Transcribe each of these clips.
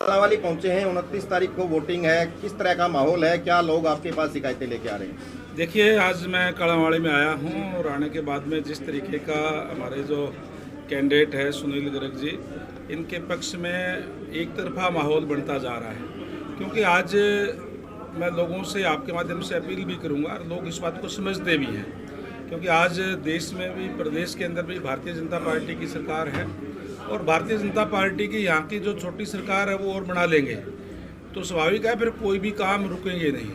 कालांवाली पहुंचे हैं, 29 तारीख को वोटिंग है। किस तरह का माहौल है, क्या लोग आपके पास शिकायतें लेके आ रहे हैं? देखिए, आज मैं कालांवाली में आया हूँ और आने के बाद में जिस तरीके का हमारे जो कैंडिडेट है सुनील गर्ग जी, इनके पक्ष में एक तरफा माहौल बनता जा रहा है। क्योंकि आज मैं लोगों से आपके माध्यम से अपील भी करूँगा और लोग इस बात को समझते भी हैं, क्योंकि आज देश में भी, प्रदेश के अंदर भी भारतीय जनता पार्टी की सरकार है और भारतीय जनता पार्टी की यहाँ की जो छोटी सरकार है वो और बना लेंगे तो स्वाभाविक है फिर कोई भी काम रुकेंगे नहीं।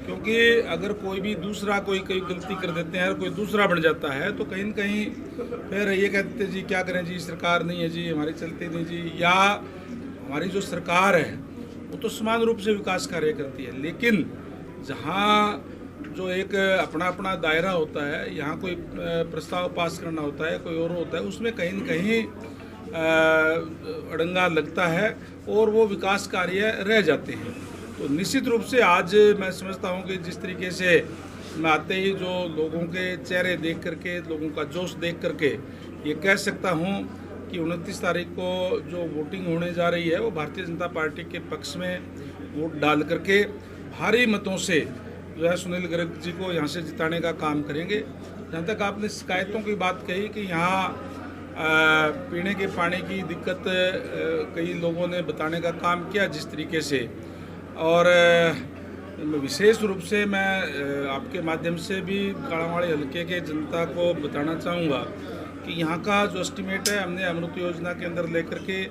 क्योंकि अगर कोई भी दूसरा कोई गलती कर देते हैं और कोई दूसरा बन जाता है तो कहीं न कहीं फिर ये कहते जी क्या करें जी, सरकार नहीं है जी, हमारी चलती नहीं जी, या हमारी जो सरकार है वो तो समान रूप से विकास कार्य करती है, लेकिन जहाँ जो एक अपना अपना दायरा होता है, यहाँ कोई प्रस्ताव पास करना होता है, कोई और होता है, उसमें कहीं न कहीं अड़ंगा लगता है और वो विकास कार्य रह जाते हैं। तो निश्चित रूप से आज मैं समझता हूँ कि जिस तरीके से मैं आते ही जो लोगों के चेहरे देख करके, लोगों का जोश देख करके ये कह सकता हूँ कि 29 तारीख को जो वोटिंग होने जा रही है वो भारतीय जनता पार्टी के पक्ष में वोट डाल करके भारी मतों से जो है सुनील गर्ग जी को यहाँ से जिताने का काम करेंगे। जहाँ तक आपने शिकायतों की बात कही कि यहाँ पीने के पानी की दिक्कत कई लोगों ने बताने का काम किया जिस तरीके से, और विशेष रूप से मैं आपके माध्यम से भी कालांवाली हल्के के जनता को बताना चाहूँगा कि यहाँ का जो एस्टिमेट है हमने अमृत योजना के अंदर लेकर के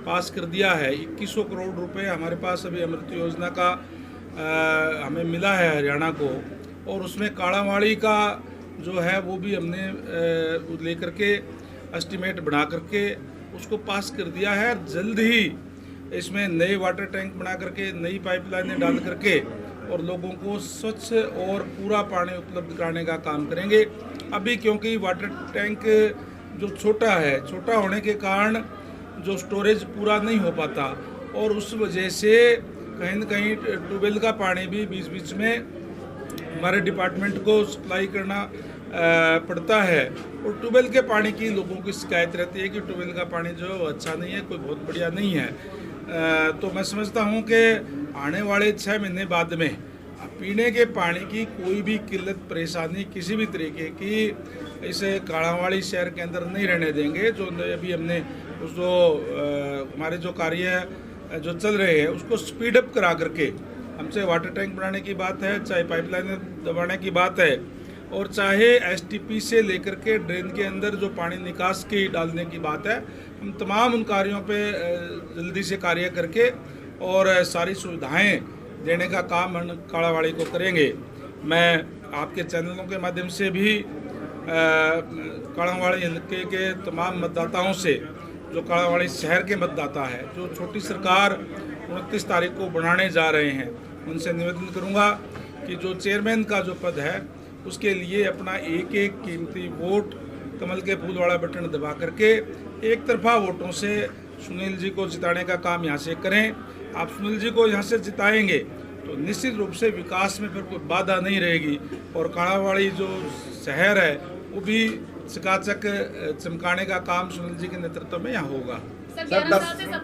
पास कर दिया है। 2100 करोड़ रुपए हमारे पास अभी अमृत योजना का हमें मिला है हरियाणा को, और उसमें कालांवाली का जो है वो भी हमने लेकर के एस्टिमेट बना करके उसको पास कर दिया है। जल्द ही इसमें नए वाटर टैंक बना करके, नई पाइपलाइनें डाल करके और लोगों को स्वच्छ और पूरा पानी उपलब्ध कराने का काम करेंगे। अभी क्योंकि वाटर टैंक जो छोटा है, छोटा होने के कारण जो स्टोरेज पूरा नहीं हो पाता और उस वजह से कहीं न कहीं ट्यूबवेल का पानी भी बीच बीच में हमारे डिपार्टमेंट को सप्लाई करना पड़ता है। और ट्यूबवेल के पानी की लोगों की शिकायत रहती है कि ट्यूबवेल का पानी जो अच्छा नहीं है, कोई बहुत बढ़िया नहीं है। तो मैं समझता हूँ कि आने वाले 6 महीने बाद में पीने के पानी की कोई भी किल्लत परेशानी किसी भी तरीके की इस कालांवाली शहर के अंदर नहीं रहने देंगे। जो अभी हमने उस जो हमारे जो कार्य जो चल रहे हैं उसको स्पीड अप करा करके, हमसे वाटर टैंक बनाने की बात है, चाहे पाइपलाइन दबाने की बात है, और चाहे एसटीपी से लेकर के ड्रेन के अंदर जो पानी निकास की डालने की बात है, हम तमाम उन कार्यों पे जल्दी से कार्य करके और सारी सुविधाएं देने का काम हम कालांवाली को करेंगे। मैं आपके चैनलों के माध्यम से भी कालांवाली हल्के के तमाम मतदाताओं से, जो कालांवाली शहर के मतदाता है, जो छोटी सरकार 29 तारीख को बनाने जा रहे हैं, उनसे निवेदन करूंगा कि जो चेयरमैन का जो पद है उसके लिए अपना एक एक कीमती वोट कमल के फूल वाला बटन दबा करके एक तरफा वोटों से सुनील जी को जिताने का काम यहाँ से करें। आप सुनील जी को यहाँ से जिताएंगे तो निश्चित रूप से विकास में फिर कोई बाधा नहीं रहेगी और कालांवाली जो शहर है वो भी चकाचक चमकाने का काम सुनील जी के नेतृत्व में यहाँ होगा। सर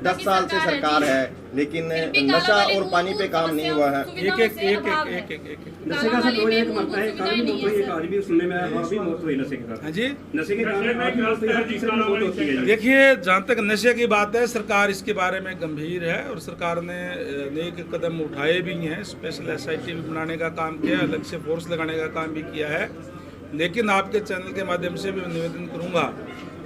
10 साल से सरकार है लेकिन नशा और पानी पे काम नहीं हुआ है। एक नशे का सर एक मरता है, कल भी मौत हुई, एक आज भी सुनने में आया, भी मौत हुई नशे के कारण। हाँ जी, नशे के कारण आज भी मौत होती है। देखिए, जहाँ तक नशे की बात है, सरकार इसके बारे में गंभीर है और सरकार ने अनेक कदम उठाए भी हैं। स्पेशल SIT भी बनाने का काम किया, अलग से फोर्स लगाने का काम भी किया है। लेकिन आपके चैनल के माध्यम से भी निवेदन करूँगा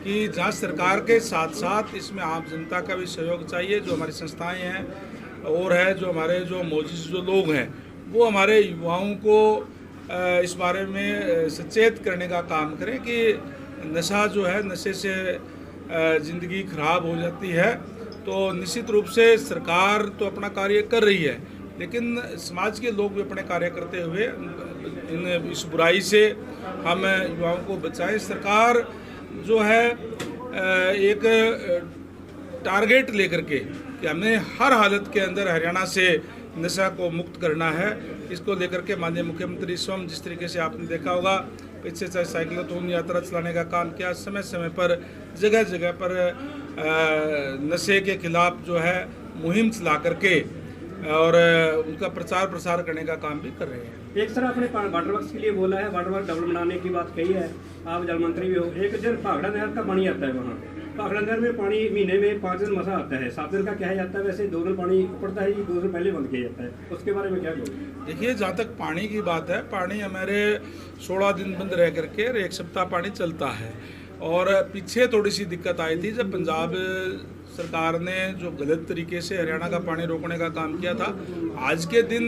कि जहाँ सरकार के साथ साथ इसमें आम जनता का भी सहयोग चाहिए। जो हमारी संस्थाएं हैं और है जो हमारे जो मौजूद जो लोग हैं वो हमारे युवाओं को इस बारे में सचेत करने का काम करें कि नशा जो है, नशे से ज़िंदगी खराब हो जाती है। तो निश्चित रूप से सरकार तो अपना कार्य कर रही है, लेकिन समाज के लोग भी अपने कार्य करते हुए इस बुराई से हम युवाओं को बचाएं। सरकार जो है एक टारगेट लेकर के कि हमें हर हालत के अंदर हरियाणा से नशा को मुक्त करना है, इसको लेकर के माननीय मुख्यमंत्री स्वयं जिस तरीके से आपने देखा होगा पीछे चाहे साइक्लोथॉन यात्रा चलाने का काम किया, समय समय पर जगह जगह पर नशे के खिलाफ जो है मुहिम चला करके और उनका प्रचार प्रसार करने का काम भी कर रहे हैं। एक सर आपने वाटर वर्क्स के लिए बोला है, वाटर वर्क डबल बनाने की बात कही है, आप जल मंत्री भी हो। एक दिन भाखड़ा नहर का पानी आता है, वहाँ भाखड़ा नहर में पानी महीने में 5 दिन मसा आता है, 7 दिन का क्या जाता है, वैसे 2 दिन पानी पड़ता है, 2 दिन पहले बंद किया जाता है, उसके बारे में क्या कहोगे? देखिए, जहाँ तक पानी की बात है, पानी हमारे 16 दिन बंद रह करके और 1 सप्ताह पानी चलता है। और पीछे थोड़ी सी दिक्कत आई थी जब पंजाब सरकार ने जो गलत तरीके से हरियाणा का पानी रोकने का काम किया था। आज के दिन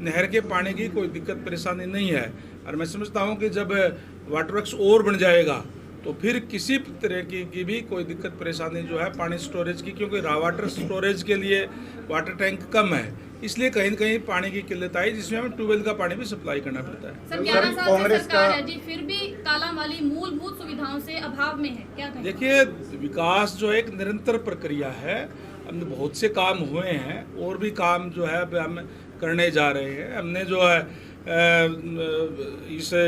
नहर के पानी की कोई दिक्कत परेशानी नहीं है और मैं समझता हूँ कि जब वाटर वर्क्स और बन जाएगा तो फिर किसी तरह की भी कोई दिक्कत परेशानी जो है पानी स्टोरेज की, क्योंकि रा वाटर स्टोरेज के लिए वाटर टैंक कम है, इसलिए कहीं न कहीं पानी की किल्लत आई, जिसमें हमें ट्यूबवेल का पानी भी सप्लाई करना पड़ता है। सर 11 साल से सरकार है जी, फिर भी कालांवाली मूलभूत सुविधाओं से अभाव में है, क्या कहें? देखिए, विकास जो एक निरंतर प्रक्रिया है, हमने बहुत से काम हुए हैं और भी काम जो है अब हम करने जा रहे हैं। हमने जो है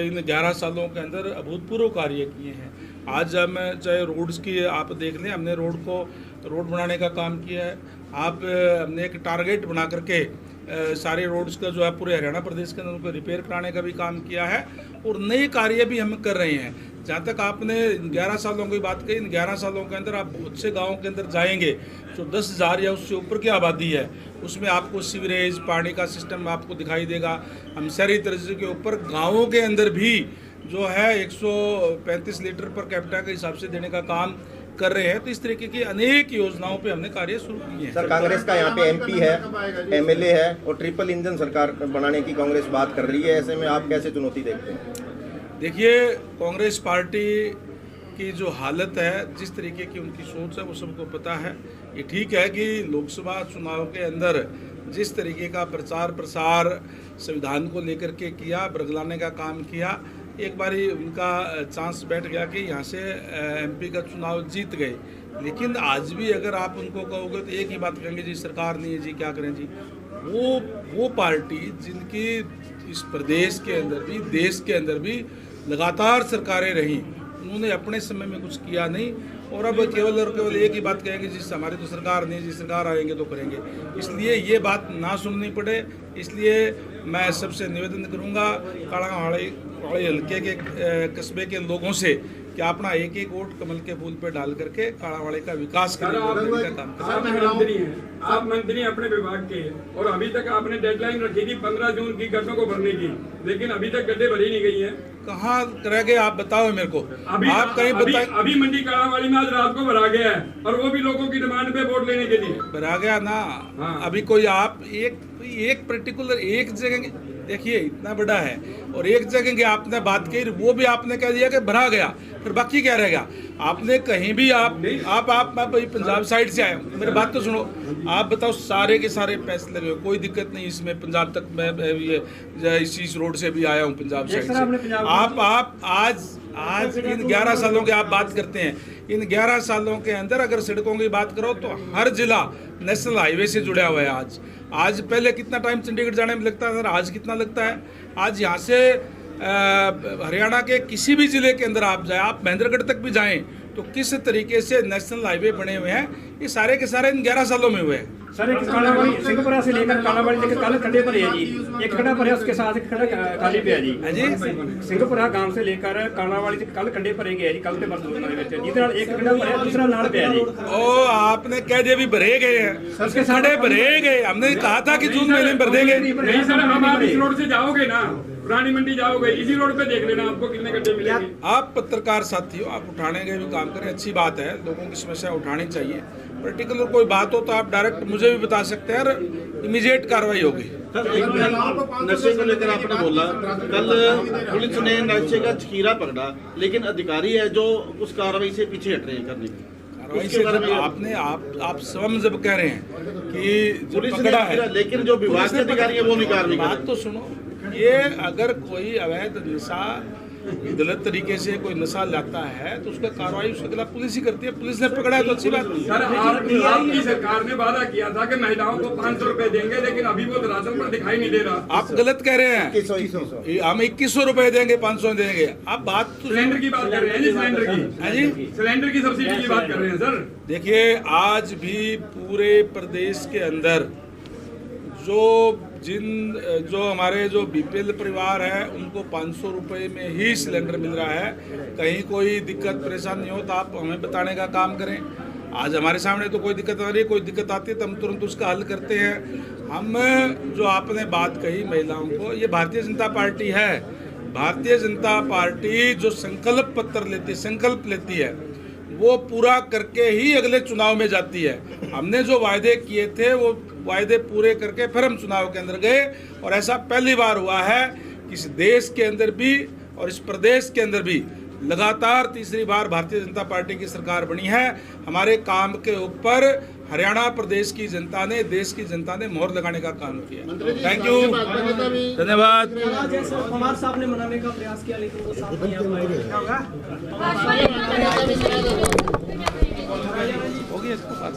इन 11 सालों के अंदर अभूतपूर्व कार्य किए हैं। आज हम चाहे रोड्स की आप देख लें, हमने रोड बनाने का काम किया है। हमने एक टारगेट बना करके सारे रोड्स का जो है पूरे हरियाणा प्रदेश के अंदर उनको रिपेयर कराने का भी काम किया है और नए कार्य भी हम कर रहे हैं। जहाँ तक आपने 11 सालों की बात कही, इन 11 सालों के अंदर आप बहुत से गाँव के अंदर जाएंगे जो 10,000 या उससे ऊपर की आबादी है, उसमें आपको सीवरेज पानी का सिस्टम आपको दिखाई देगा। हम शहरी दर्जे के ऊपर गाँवों के अंदर भी जो है 135 लीटर पर कैपिटा के हिसाब से देने का काम कर रहे हैं। तो इस तरीके की अनेक योजनाओं पे हमने कार्य शुरू किए हैं। सर, कांग्रेस का यहाँ पे MP है, MLA है और ट्रिपल इंजन सरकार बनाने की कांग्रेस बात कर रही है, ऐसे में आप कैसे चुनौती देखते हैं? देखिए, कांग्रेस पार्टी की जो हालत है, जिस तरीके की उनकी सोच है, वो सबको पता है। ये ठीक है कि लोकसभा चुनाव के अंदर जिस तरीके का प्रचार प्रसार संविधान को लेकर के किया, बरगलाने का काम किया, एक बारी उनका चांस बैठ गया कि यहाँ से MP का चुनाव जीत गए। लेकिन आज भी अगर आप उनको कहोगे तो एक ही बात कहेंगे, जी सरकार नहीं है जी, क्या करें जी। वो पार्टी जिनकी इस प्रदेश के अंदर भी देश के अंदर भी लगातार सरकारें रहीं, उन्होंने अपने समय में कुछ किया नहीं और अब केवल और केवल एक ही बात कहेंगे, जी हमारी तो सरकार नहीं, जी सरकार आएंगे तो करेंगे। इसलिए ये बात ना सुननी पड़े, इसलिए मैं सबसे निवेदन करूँगा कालांवाली हल्के के कस्बे के लोगों से कि अपना एक एक वोट कमल के फूल पे डाल करके कालांवाली का विकास करने का काम करें। आप मंत्री हैं अपने विभाग के और अभी तक आपने डेडलाइन रखी थी 15 जून की गड्ढों को भरने की, लेकिन अभी तक गड्ढे भरी नहीं गई हैं। कहाँ रह गए आप बताओ मेरे को। आप कहीं बताइए। अभी मंडी कालांवाली में आज रात को भरा गया है और वो भी लोगों की डिमांड पे वोट लेने के लिए भरा गया ना। हाँ। अभी कोई आप एक पर्टिकुलर एक जगह, देखिए इतना बड़ा है और एक जगह की आपने बात की, वो भी आपने कह दिया कि भरा गया, फिर बाकी क्या रहेगा? आपने कहीं भी आप पंजाब साइड से आए हो, मेरी बात तो सुनो। आप बताओ, सारे के सारे पैसे लगे हुए, कोई दिक्कत नहीं इसमें। पंजाब तक मैं ये इस रोड से भी आया हूँ, पंजाब साइड से। आप आज इन 11 सालों की आप बात करते हैं, इन 11 सालों के अंदर अगर सड़कों की बात करो तो हर जिला नेशनल हाईवे से जुड़ा हुआ है। आज पहले कितना टाइम चंडीगढ़ जाने में लगता था, आज कितना लगता है? आज यहाँ से हरियाणा के किसी भी जिले के अंदर आप जाए, आप महेंद्रगढ़ तक भी जाएं तो किस तरीके से नेशनल हाईवे बने हुए हैं, ये सारे के सारे इन 11 सालों में हुए हैं। सर, एक कालांवाली सिंहपुरा से लेकर कालांवाली लेकर कल खड्डे पर है जी, एक खड्डा पर है, उसके साथ एक खड्डा खाली पे है जी। सिंहपुरा गांव से लेकर कालांवाली तक कल खड्डे भरे गए जी, कल से बस जितना एक खड्डा पर है, दूसरा नाल पे है जी। ओ, आपने कह दिया भी भरे गए हैं, उसके साढ़े भरे गए। हमने कहा था कि जून महीने में भर देंगे। नहीं सर, हम आप इस रोड से जाओगे ना, पुरानी मंडी जाओगे, इसी रोड पे देख लेना आपको कितने गड्ढे मिलेंगे। आप पत्रकार साथी हो, आप उठाने का भी काम करें, अच्छी बात है, लोगों की समस्या उठानी चाहिए। पर्टिकुलर कोई बात हो तो आप डायरेक्ट मुझे भी बता सकते हैं और इमीडिएट कार्रवाई होगी। नशे को लेकर आपने बोला, कल पुलिस ने नशे का जखीरा पकड़ा, लेकिन अधिकारी है जो उस कार्रवाई से पीछे हट रहे हैं करने की। आपने आप स्वयं जब कह रहे हैं कि पुलिस पकड़ा है, लेकिन जो विभाग के अधिकारी है वो नहीं कार्रवाई। बात तो सुनो, ये अगर कोई अवैध नशा गलत तरीके से कोई नशा लाता है तो उसका कार्रवाई उसके खिलाफ पुलिस ही करती है। पुलिस ने पकड़ा है तो अच्छी बात है। सर आपकी सरकार ने वादा किया था कि महिलाओं को 500 रुपए देंगे, लेकिन अभी वो राशन पर दिखाई नहीं दे रहा। आप गलत कह रहे हैं। 2100 हम 2100 रुपए देंगे, 500 देंगे। आप बात तो सिलेंडर की बात कर रहे हैं जी, सिलेंडर की। है जी, सिलेंडर की सब्सिडी की बात कर रहे हैं सर। देखिए आज भी पूरे प्रदेश के अंदर जो हमारे जो बीपीएल परिवार है उनको 500 रुपए में ही सिलेंडर मिल रहा है। कहीं कोई दिक्कत परेशानी हो तो आप हमें बताने का काम करें। आज हमारे सामने तो कोई दिक्कत आ रही है, कोई दिक्कत आती है तो हम तुरंत उसका हल करते हैं। हम जो आपने बात कही महिलाओं को, ये भारतीय जनता पार्टी है। भारतीय जनता पार्टी जो संकल्प पत्र संकल्प लेती है वो पूरा करके ही अगले चुनाव में जाती है। हमने जो वायदे किए थे वो वायदे पूरे करके फिर हम चुनाव के अंदर गए, और ऐसा पहली बार हुआ है कि इस देश के अंदर भी और इस प्रदेश के अंदर भी लगातार तीसरी बार भारतीय जनता पार्टी की सरकार बनी है। हमारे काम के ऊपर हरियाणा प्रदेश की जनता ने, देश की जनता ने मोहर लगाने का काम किया। थैंक यू, धन्यवाद। कुमार साहब ने मनाने का प्रयास किया लेकिन वो साथ नहीं आ पाए। हो गया इसको बात।